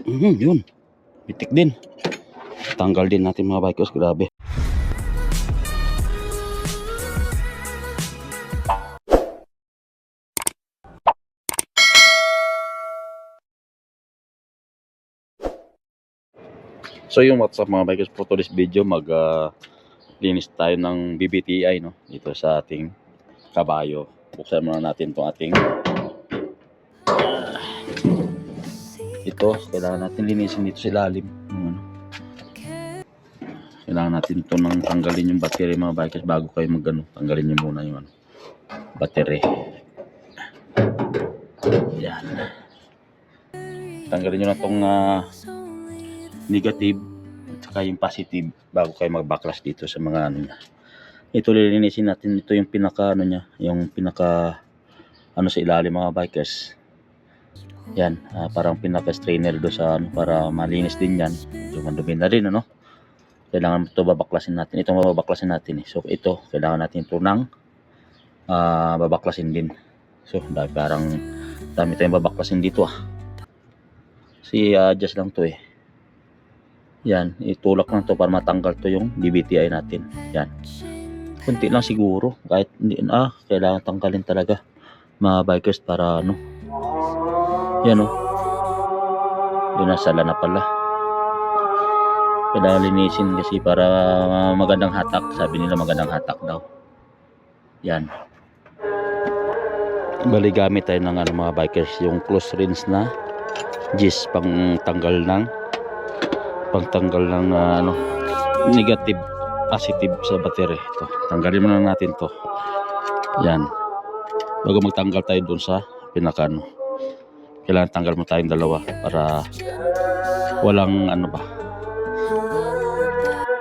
Yun. Bitik din. Tanggal din natin mga bikers. Grabe. So yung what's up mga bikers, for today's video linis tayo ng BBTI no, dito sa ating kabayo. Buksan muna natin itong ating ito, kailangan natin linisin dito sa ilalim. Kailangan natin ito nang tanggalin yung battery mga bikers bago kayo magano. Tanggalin nyo muna yung battery. Yan. Tanggalin nyo na itong negative at saka yung positive bago kayo mag-backlash dito sa mga ano niya. Ito lilinisin natin, ito yung pinaka ano niya, yung pinaka ano sa ilalim mga bikers. Yan, parang pinaka strainer do sa ano, para malinis din yan. Yung mandumi na rin ano. Kailangan ito babaklasin natin. Ito mababaklasin natin eh. So ito, kailangan natin ito ng babaklasin din. So parang dami tayong babaklasin dito adjust lang to eh. Yan, itulak lang to para matanggal to yung DBTI natin. Yan. Kunti lang siguro. Kahit hindi kailangan tanggalin talaga mga bikers para ano. Yan yun nasala na pala. Kailangan linisin kasi para magandang hatak. Sabi nila magandang hatak daw. Yan. Bali gamit tayo ng mga bikers yung close rinse na gis pang tanggal ng negative positive sa battery. Ito, tanggalin muna natin to. Yan. Bago magtanggal tayo dun sa pinaka kailangan tanggal mo tayong dalawa para walang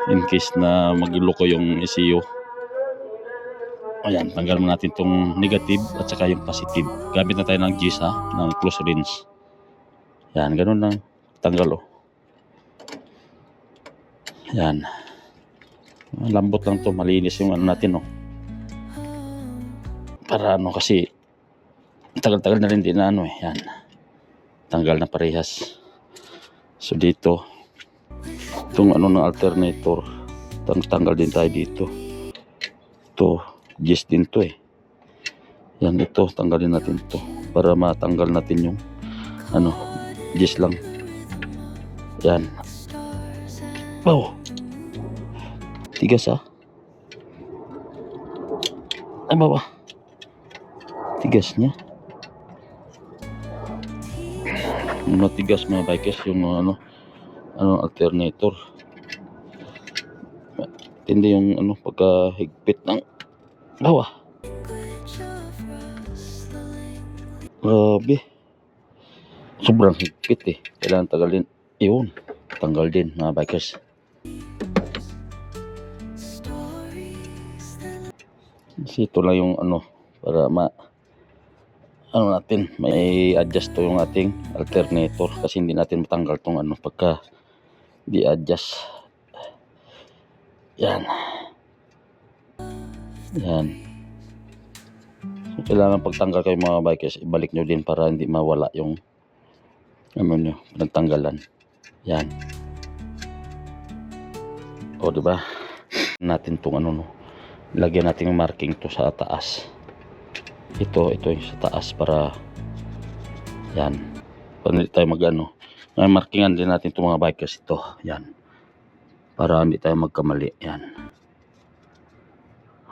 in case na magloko yung ECU. Ayan, tanggal mo natin tong negative at saka yung positive. Gamit na tayo ng gis ng close rinse. Yan, ganun lang. Tanggal Yan. Lambot lang to, malinis yung natin para kasi tagal-tagal na rin din na yan. Tanggal na parehas. So dito itong ng alternator, tanggal din tayo dito. Ito, gis din to eh. Yan, ito, tanggalin natin to para matanggal natin yung gis lang. Yan. Wow. Tigas baba. Tigas niya. Matigas mga bikers yung alternator. Hindi yung pagkahigpit ng bawah. Grabe. Sobrang higpit eh. Kailangan tagalin. Yun. Tanggal din mga bikers. Kasi ito lang yung para natin may adjust to yung ating alternator kasi hindi natin matanggal tong pagka di adjust. Yan. So, kailangan pagtanggal kayo mga bikers, ibalik nyo din para hindi mawala yung nyo pinagtanggalan. Yan. Diba? Natin tong lagyan natin yung marking to sa taas. Ito yung sa taas para yan. Para hindi tayo may markingan din natin itong mga bikers ito. Yan. Para hindi tayo magkamali. Yan.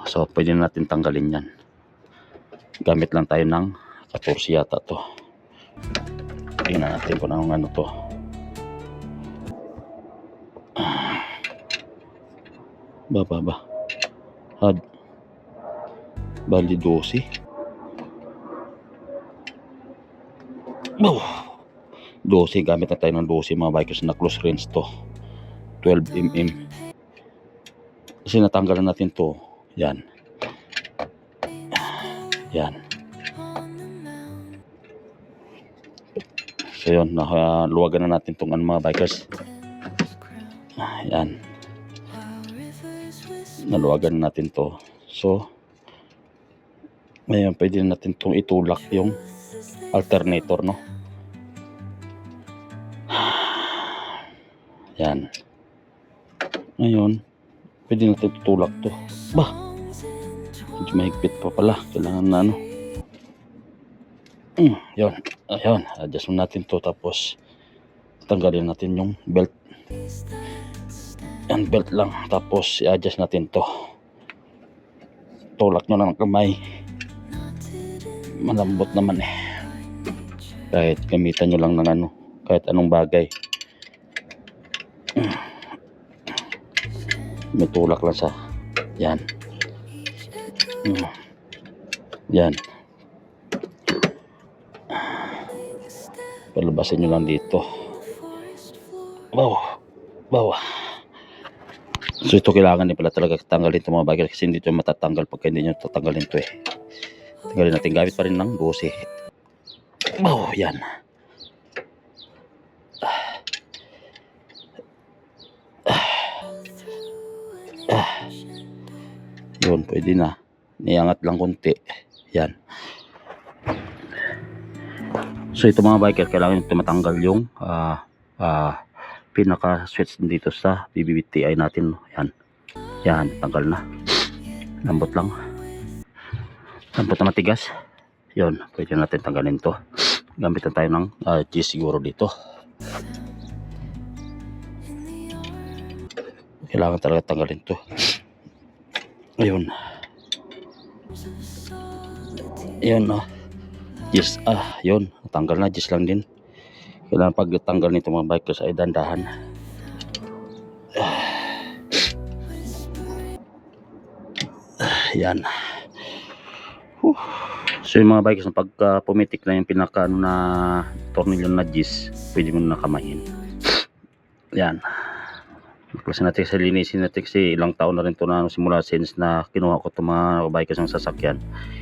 So pwede natin tanggalin yan. Gamit lang tayo ng 14 yata to. Tingnan natin kung anong to. Ba. Bali 12. Oh, 12. Gamit na tayo ng 12 mga bikers na close range to. 12mm. Kasi natanggalan natin to. Yan. So yun, luwagan na natin itong mga bikers. Yan. Naluwagan na natin to. So ngayon pwede natin itong itulak yung alternator Yan. Ngayon, pwede natin tutulak to. Bah! Medyo mahigpit pa pala. Kailangan na ano. Yun. Ayun. Adjust mo natin to. Tapos, tanggalin natin yung belt. Yan, belt lang. Tapos, i-adjust natin to. Tulak nyo lang ng kamay. Malambot naman eh. Kahit gamitan nyo lang ng ano. Kahit anong bagay. May tulak lang sa yan. Yan. Palubasin nyo lang dito. Wow. So ito kailangan din pala talaga tanggalin ito mga bagay kasi hindi ito matatanggal pagka hindi nyo tatanggalin ito eh. Tanggalin natin gamit pa rin ng 12. Wow, yan. Yun, pwede na. Niangat lang konti. Yan. So ito mga biker, kailangan ito matanggal yung pinaka-switch dito sa BBTI natin. Yan. Yan, tanggal na. Lambot lang. Lambot na matigas. Yun, pwede natin tanggalin to. Gamitan tayo ng cheese siguro dito. Kailangan talaga tanggalin to. Ayun. Ayun, yes, yun. Tanggal na, just lang din. Kailangan pag tanggal nito mga bikers ay dandahan. Yan. So yung mga bikers, pag pumitik na yung pinaka na tornilyo na gis, pwede mo na kamayin. Yan. Kasi natin sa linisin natin kasi ilang taon na rin ito na simula since na kinuha ko itong mga bikers ng sasakyan.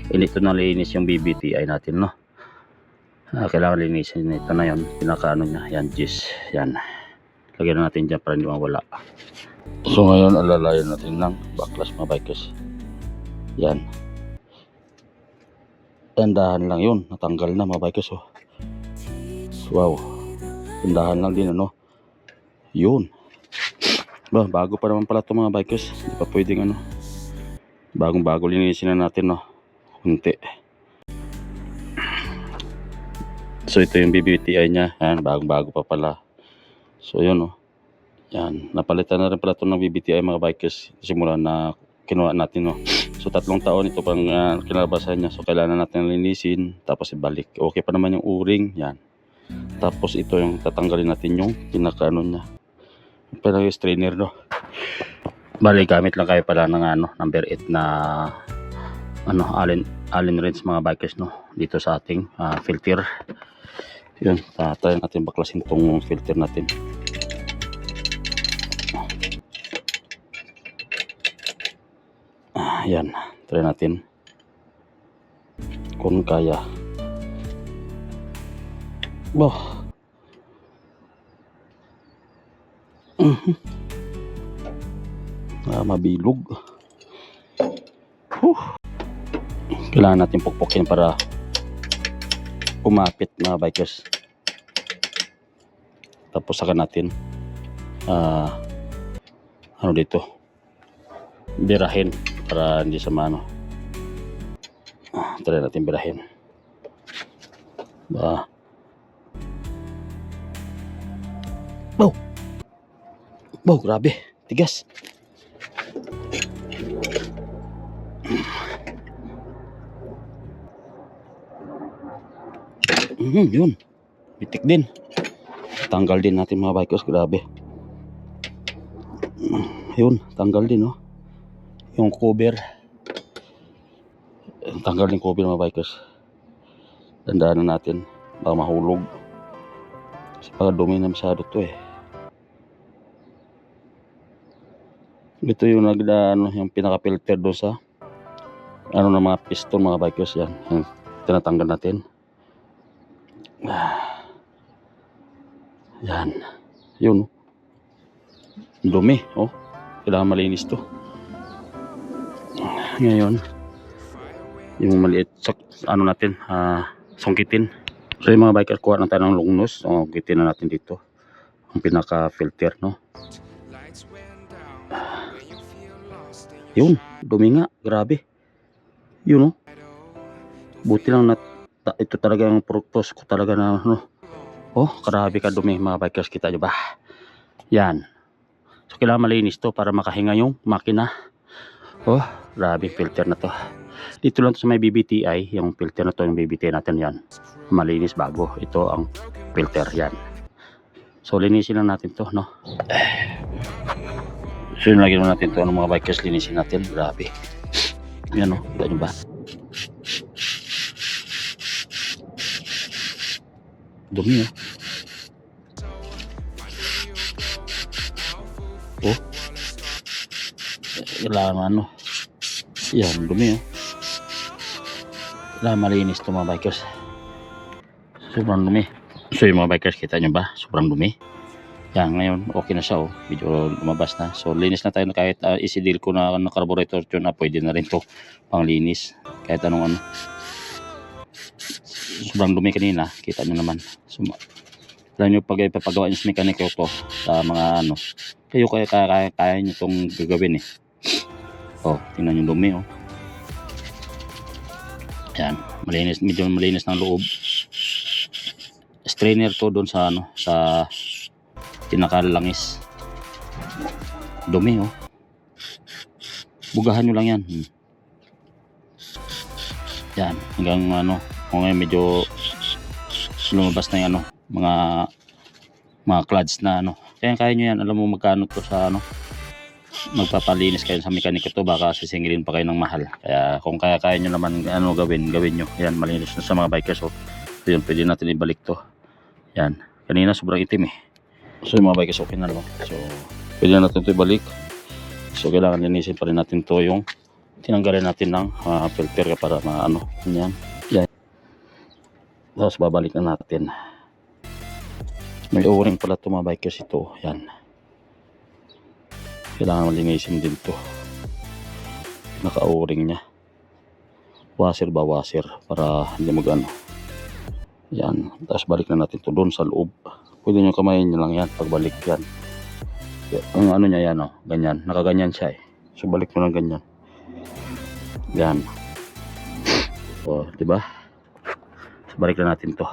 Hindi ito nalinis yung BBTI natin, no? Kailangan linisin ito na yun. Pinaka ano niya, yan, gis. Yan. Lagyan na natin dyan para hindi mawala. So ngayon, alalayan natin ng backlash mga bikers. Yan. Tandahan lang yun. Natanggal na mga bikers, oh. Wow. Tandahan lang din, ano? Yun. Bago pa naman pala ito mga bikers. Hindi pa pwedeng ano. Bagong-bago linisin na natin, no? Kunti. So ito yung BBTI niya. Yan, bagong-bago pa pala. So yun, no? Yan. Napalitan na rin pala ito ng BBTI mga bikers. Simula na kinuha natin, no? So 3 taon ito pang kinalabasan niya. So kailangan natin linisin. Tapos ibalik. Okay pa naman yung o-ring. Yan. Tapos ito yung tatanggalin natin yung pinaka-ano niya. Pero yung strainer, no? Bali gamit lang kayo pala ng ano, number 8 na ano, Allen wrench mga bikers, no? Dito sa ating filter. Yun, try natin baklasin tong filter natin. Yan, try natin kung kaya. Mabilog. Kailangan natin pukpukin para kumapit mga bikers. Tapos saka natin ano dito, birahin para hindi sa mano. Try natin birahin. Grabe, tigas. Yun, bitik din. Tanggal din natin mga bikers, grabe. Yun, tanggal din, no? Yung cover. Tanggal din cover mga bikers. Dandaan na natin, baka mahulog. Kasi pag dumi na masyado to eh. Ito yung yung pinaka-filter doon sa ano ng mga piston mga bikers. Yan, yung tinatanggal natin. Yan. Yun. Dumi. Oh. Kailangan malinis to. Ngayon, yung maliit ano natin, sungkitin. So yung mga biker, kuha na tayo ng lungnos. Sungkitin na natin dito. ang pinaka filter, no? Yun, dumi nga, grabe. Yun, no? Buti lang na ito talaga ang purpose ko talaga na, no? Oh, grabe ka dumi mga bikers, kita nyo ba? Yan. So kailangan malinis to para makahinga yung makina. Oh, grabe filter na to. Dito lang to sa may BBTI, yung filter na to, yung BBTI natin yan. Malinis bago. Ito ang filter yan. So linisin lang natin to, no? So yun, lagyan natin to, mga bikers, linisin natin. Grabe. Yan, no? Kita nyo ba? Dumi, oh. Oh. Kailangan ano. Yan, dumi, oh. Kailangan malinis to mga bikers. Sobrang dumi. So yung mga bikers, kita nyo ba? Sobrang dumi. Yan, ngayon okay na siya, oh. Medyo lumabas na. So linis na tayo, kahit isidil ko na carburetor yun na pwede na rin to pang linis. Kahit anong ano. Sobrang dumi kanina, kita nyo naman. So, alam nyo, pag ipapagawa nyo sa mekaniko to sa mga ano, kayo kaya nyo itong gagawin, eh. Oh, tingnan nyo dumi, oh. Yan, malinis, medyo malinis ng loob. Strainer to doon sa ano, sa pinakalangis. Dumi, oh. Bugahan nyo lang yan. Yan, hanggang ano, ngayon medyo lumabas na yung ano, mga clutch na ano. Kaya nyo yan, alam mo magkano to sa ano, magpapalinis kayo sa mekaniko to, baka sisingilin pa kayo ng mahal. Kaya kung kaya nyo naman ano gawin nyo. Yan, malinis na sa mga bikers, oh. So yun, pwede natin ibalik to. Yan, kanina sobrang itim, eh. So yung mga bikers okay na, no? So pwede natin ito ibalik. So kailangan linisin pa rin natin to, yung tinanggalin natin ng filter para maano. Yan. Yan. Tapos babalik na natin. May o-ring pala ito mga bikers, ito. Yan. Kailangan malinisin din to. Naka o-ring nya. Washer ba washer para hindi mag-ano. Yan. Tapos balik na natin to doon sa loob. Pwede nyo kamayin nyo lang yan pagbalik yan. Ang ano niya yan, oh, ganyan, nakaganyan siya, eh. So balik mo lang ganyan. Yan. Oh, di ba? So balik na natin to.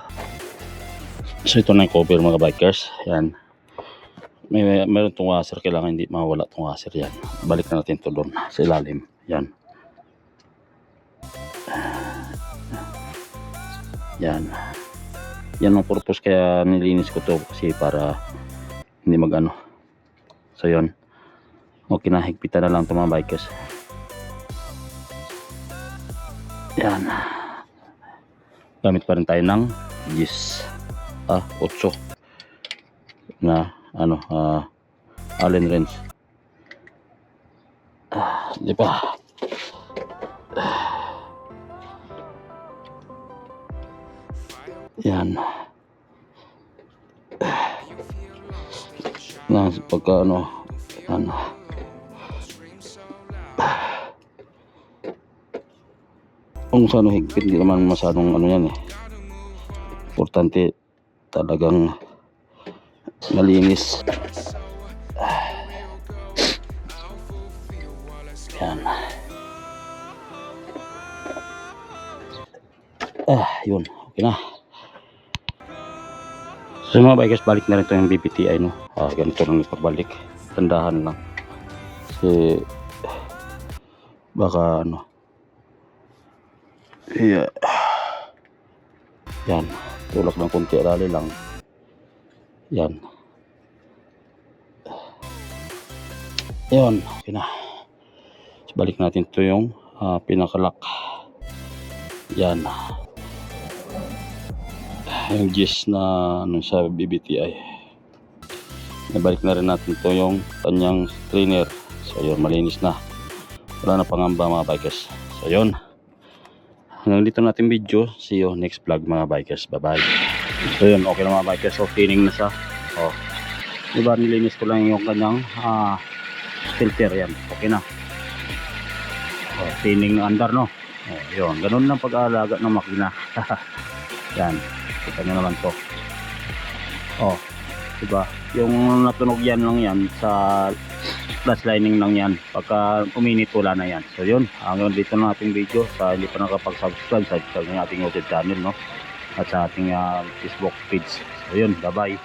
So ito na yung cover mga bikers. Yan. Meron tong washer, kailangan hindi mawala tong washer yan. Balik na natin to doon sa ilalim. Yan. Yan. Yan ang purpose kaya nilinis ko to, kasi para hindi mag-ano. So yun, okay na, higpitan na lang ito mga bikers. Yan, gamit pa rin tayo ng 8 na ano, Allen wrench. Di ba? Yan. Na pagka ano, kung sa ano higpit, hindi naman masyadong ano yan, eh. Importante talagang malinis. Yan. Yun, okay na. So mga bikers, balik na rin ito yung BBTI, no? Ganito lang ipagbalik. Tandahan lang. Kasi baka ano. Yeah. Yan. Tulak ng kunti, rali lang. Yan. Yan. Okay na. So, balik natin ito yung pinakalak. Yan. Yung gis na ano sa BBTI. Nabalik na rin natin to yung kanyang strainer. So yun, malinis na. Wala na pangamba mga bikers. So yun, hanggang dito natin video. See you next vlog mga bikers. Bye bye. So yun, okay na mga bikers. So cleaning na siya. Oh, diba nilinis ko lang yung kanyang filter. Yan, okay na. Oh, cleaning na andar, no? Oh, yun, ganun lang pag-aalaga ng makina. Yan, kita nyo naman to. Oh, Diba? Yung natunog yan lang yan sa flash lining lang yan. Pagka uminit wala na yan. So yun, hanggang dito na ating video. Sa hindi pa nakapag-subscribe, subscribe ng ating YouTube channel, no? At sa ating Facebook page. So yun, bye bye.